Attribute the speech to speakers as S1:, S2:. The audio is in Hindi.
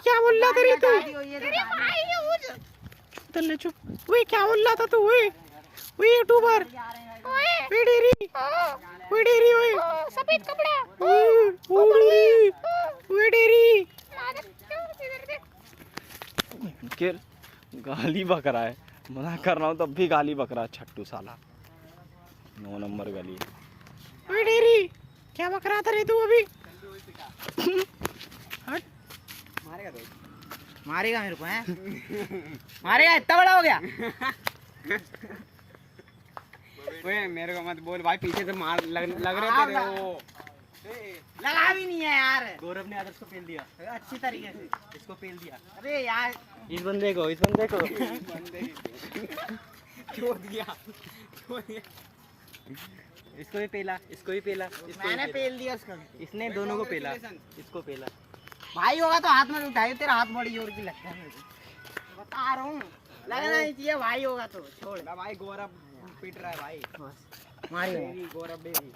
S1: क्या बोल रहा था रे तू? चल चुप। ओए क्या बोल रहा था तू? ओए यूट्यूबर, ओए डेरी, ओए सफेद कपड़ा, ओए डेरी के गाली बक रहा है। मना कर रहा हूँ तब भी गाली बक रहा है छट्टू साला। 9 नंबर गाली। ओए डेरी क्या बक रहा था रे तू अभी? हट
S2: मारेगा मेरे को, हैं? मारेगा, इतना बड़ा हो गया।
S3: ओए मेरे को मत बोल भाई, पीछे से मार लग रहे थे वो।
S2: लगा भी नहीं है यार।
S3: गौरव ने आदर्श को पेल दिया
S2: अच्छी तरीके से
S3: इसको पेल दिया।
S2: अरे यार
S1: इस बंदे को
S3: क्यों दिया इसको भी पेला, इसको भी पेला,
S2: मैंने पेल दिया उसका।
S3: इसने दोनों को पेला, इसको पेला।
S2: भाई होगा तो हाथ में उठाई, तेरा हाथ बड़ी जोर की लगता है मुझे, बता रहा हूँ। लगना नहीं चाहिए भाई होगा तो छोड़।
S3: भाई गौरव पीट रहा है भाई।
S2: मारियो
S3: गौरव बेबी।